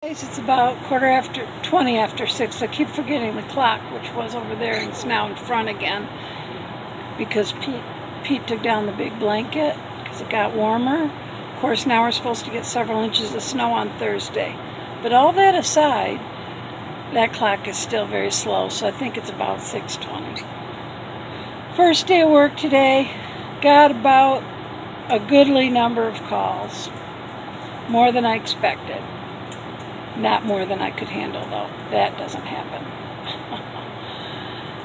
It's about 20 after 6. I keep forgetting the clock, which was over there, and it's now in front again because Pete took down the big blanket because it got warmer. Of course, now we're supposed to get several inches of snow on Thursday. But all that aside, that clock is still very slow, so I think it's about 6:20. First day of work today, got about a goodly number of calls, more than I expected. Not more than I could handle, though. That doesn't happen.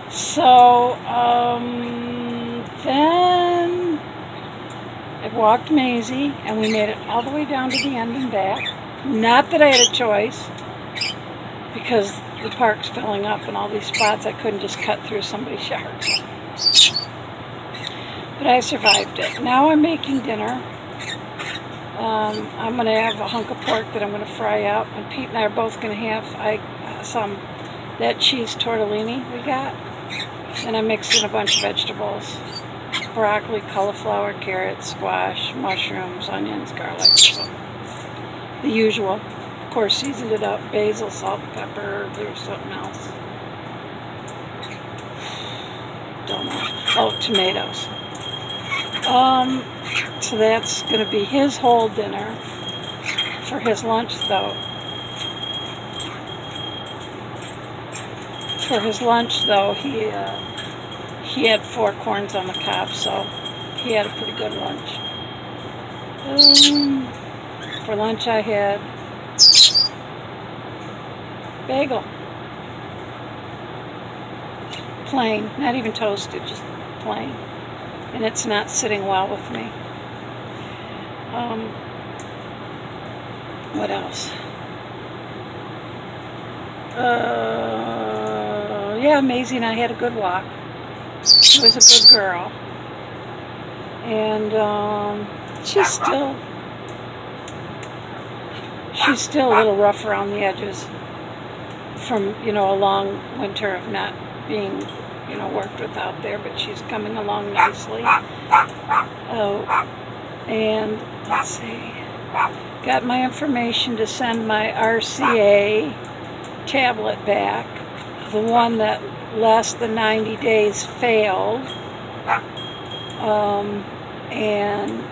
So, then I walked Maisie, and we made it all the way down to the end and back. Not that I had a choice, because the park's filling up and all these spots I couldn't just cut through somebody's yard. But I survived it. Now I'm making dinner. I'm going to have a hunk of pork that I'm going to fry up, and Pete and I are both going to have that cheese tortellini we got, and I mixed in a bunch of vegetables: broccoli, cauliflower, carrots, squash, mushrooms, onions, garlic, so the usual. Of course, seasoned it up: basil, salt, pepper. There's something else. Don't know. Oh, tomatoes. So that's going to be his whole dinner. For his lunch, though, he had 4 corns on the cob, so he had a pretty good lunch. For lunch, I had bagel, plain, not even toasted, just plain. And it's not sitting well with me. What else? Yeah, Maisie and I had a good walk. She was a good girl. And she's still a little rough around the edges from, a long winter of not being worked with out there, but she's coming along nicely. And let's see, got my information to send my RCA tablet back, the one that less than 90 days failed. And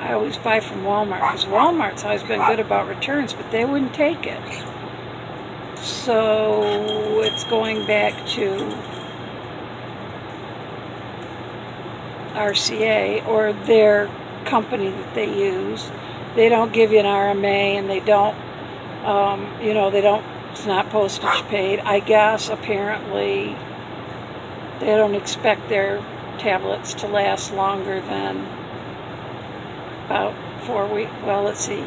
I always buy from Walmart, because Walmart's always been good about returns, but they wouldn't take it. So it's going back to RCA, or their company that they use. They don't give you an RMA, and they don't, it's not postage paid. I guess apparently they don't expect their tablets to last longer than about 4 weeks. Well, let's see,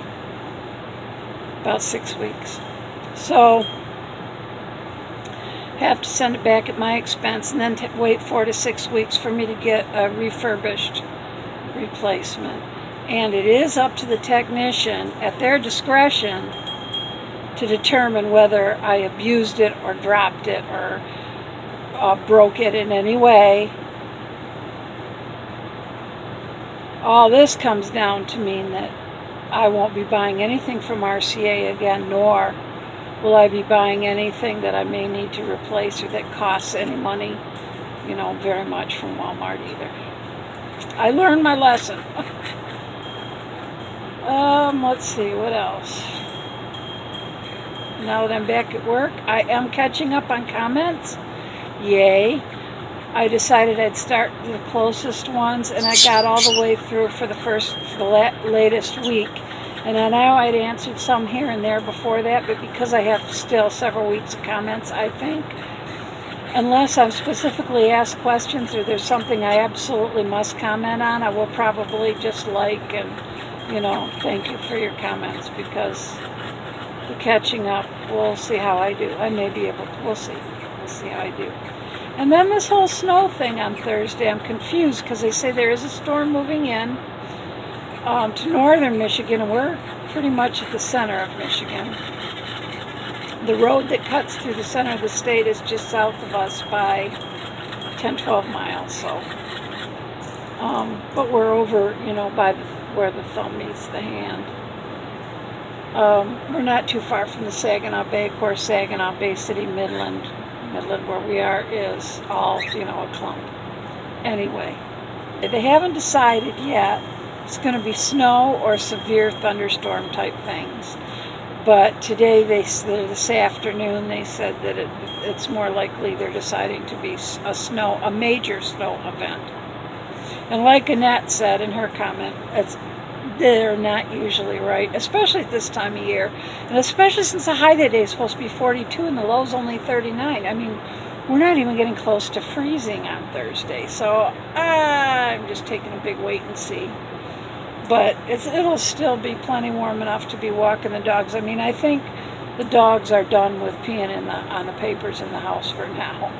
about 6 weeks. So have to send it back at my expense, and then wait 4 to 6 weeks for me to get a refurbished replacement. And it is up to the technician at their discretion to determine whether I abused it or dropped it or broke it in any way. All this comes down to mean that I won't be buying anything from RCA again, nor will I be buying anything that I may need to replace or that costs any money, very much from Walmart either. I learned my lesson. Let's see, what else? Now that I'm back at work, I am catching up on comments. Yay. I decided I'd start the closest ones, and I got all the way through for the latest week. And I know I'd answered some here and there before that, but because I have still several weeks of comments, I think, unless I'm specifically asked questions or there's something I absolutely must comment on, I will probably just like and, thank you for your comments, because the catching up, we'll see how I do. I may be able to, we'll see how I do. And then this whole snow thing on Thursday, I'm confused, because they say there is a storm moving in to northern Michigan, and we're pretty much at the center of Michigan. The road that cuts through the center of the state is just south of us by 10-12 miles, so but we're over, by where the thumb meets the hand. We're not too far from the Saginaw Bay. Of course, Saginaw Bay City, Midland, where we are, is all, a clump. Anyway, they haven't decided yet. It's going to be snow or severe thunderstorm type things. But today, this afternoon, they said that it's more likely they're deciding to be a major snow event. And like Annette said in her comment, they're not usually right, especially at this time of year. And especially since the high today is supposed to be 42 and the low's only 39. I mean, we're not even getting close to freezing on Thursday. So I'm just taking a big wait and see. But it'll still be plenty warm enough to be walking the dogs. I mean, I think the dogs are done with peeing on the papers in the house for now.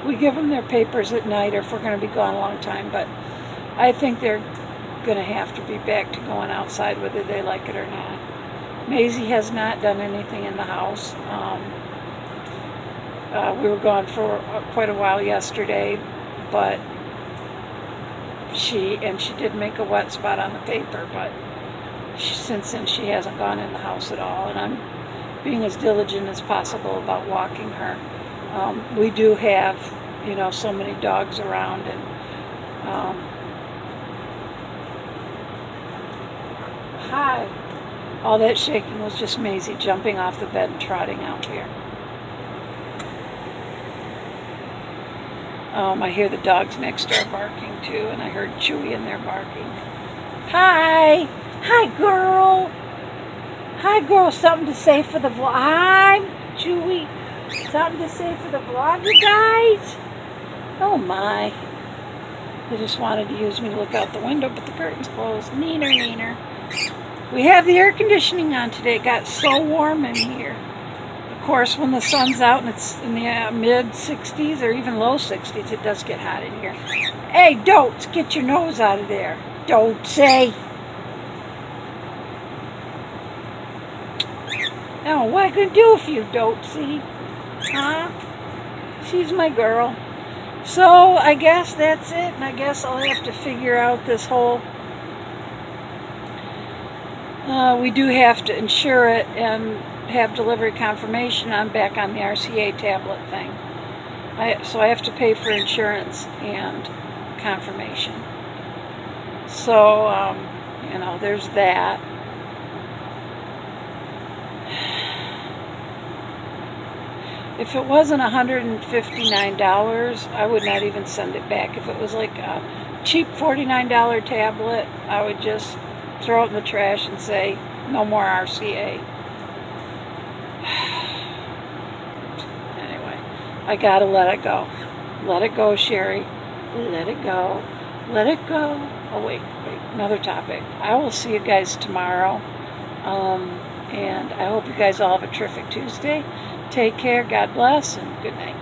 We give them their papers at night or if we're going to be gone a long time. But I think they're going to have to be back to going outside whether they like it or not. Maisie has not done anything in the house. We were gone for quite a while yesterday, but she did make a wet spot on the paper, but since then she hasn't gone in the house at all, and I'm being as diligent as possible about walking her. We do have, so many dogs around, and hi. All that shaking was just Maisie jumping off the bed and trotting out here. I hear the dogs next door barking too, and I heard Chewy in there barking. Hi! Hi, girl! Hi, girl! Something to say for the vlog? Hi, Chewy! Something to say for the vlog, you guys? Oh my. They just wanted to use me to look out the window, but the curtain's closed. Neener, neener. We have the air conditioning on today. It got so warm in here. Of course, when the sun's out and it's in the mid-60s or even low 60s, it does get hot in here. Hey, Dotes, get your nose out of there. Don't say. Now, what I gonna do if you don't see? Huh? She's my girl. So, I guess that's it, and I guess I'll have to figure out this whole... we do have to insure it and have delivery confirmation. I'm back on the RCA tablet thing. So I have to pay for insurance and confirmation. So, there's that. If it wasn't $159, I would not even send it back. If it was like a cheap $49 tablet, I would just throw it in the trash and say, no more RCA. Anyway, I gotta let it go. Let it go, Sherry. Let it go. Let it go. Oh, wait, another topic. I will see you guys tomorrow. And I hope you guys all have a terrific Tuesday. Take care, God bless, and good night.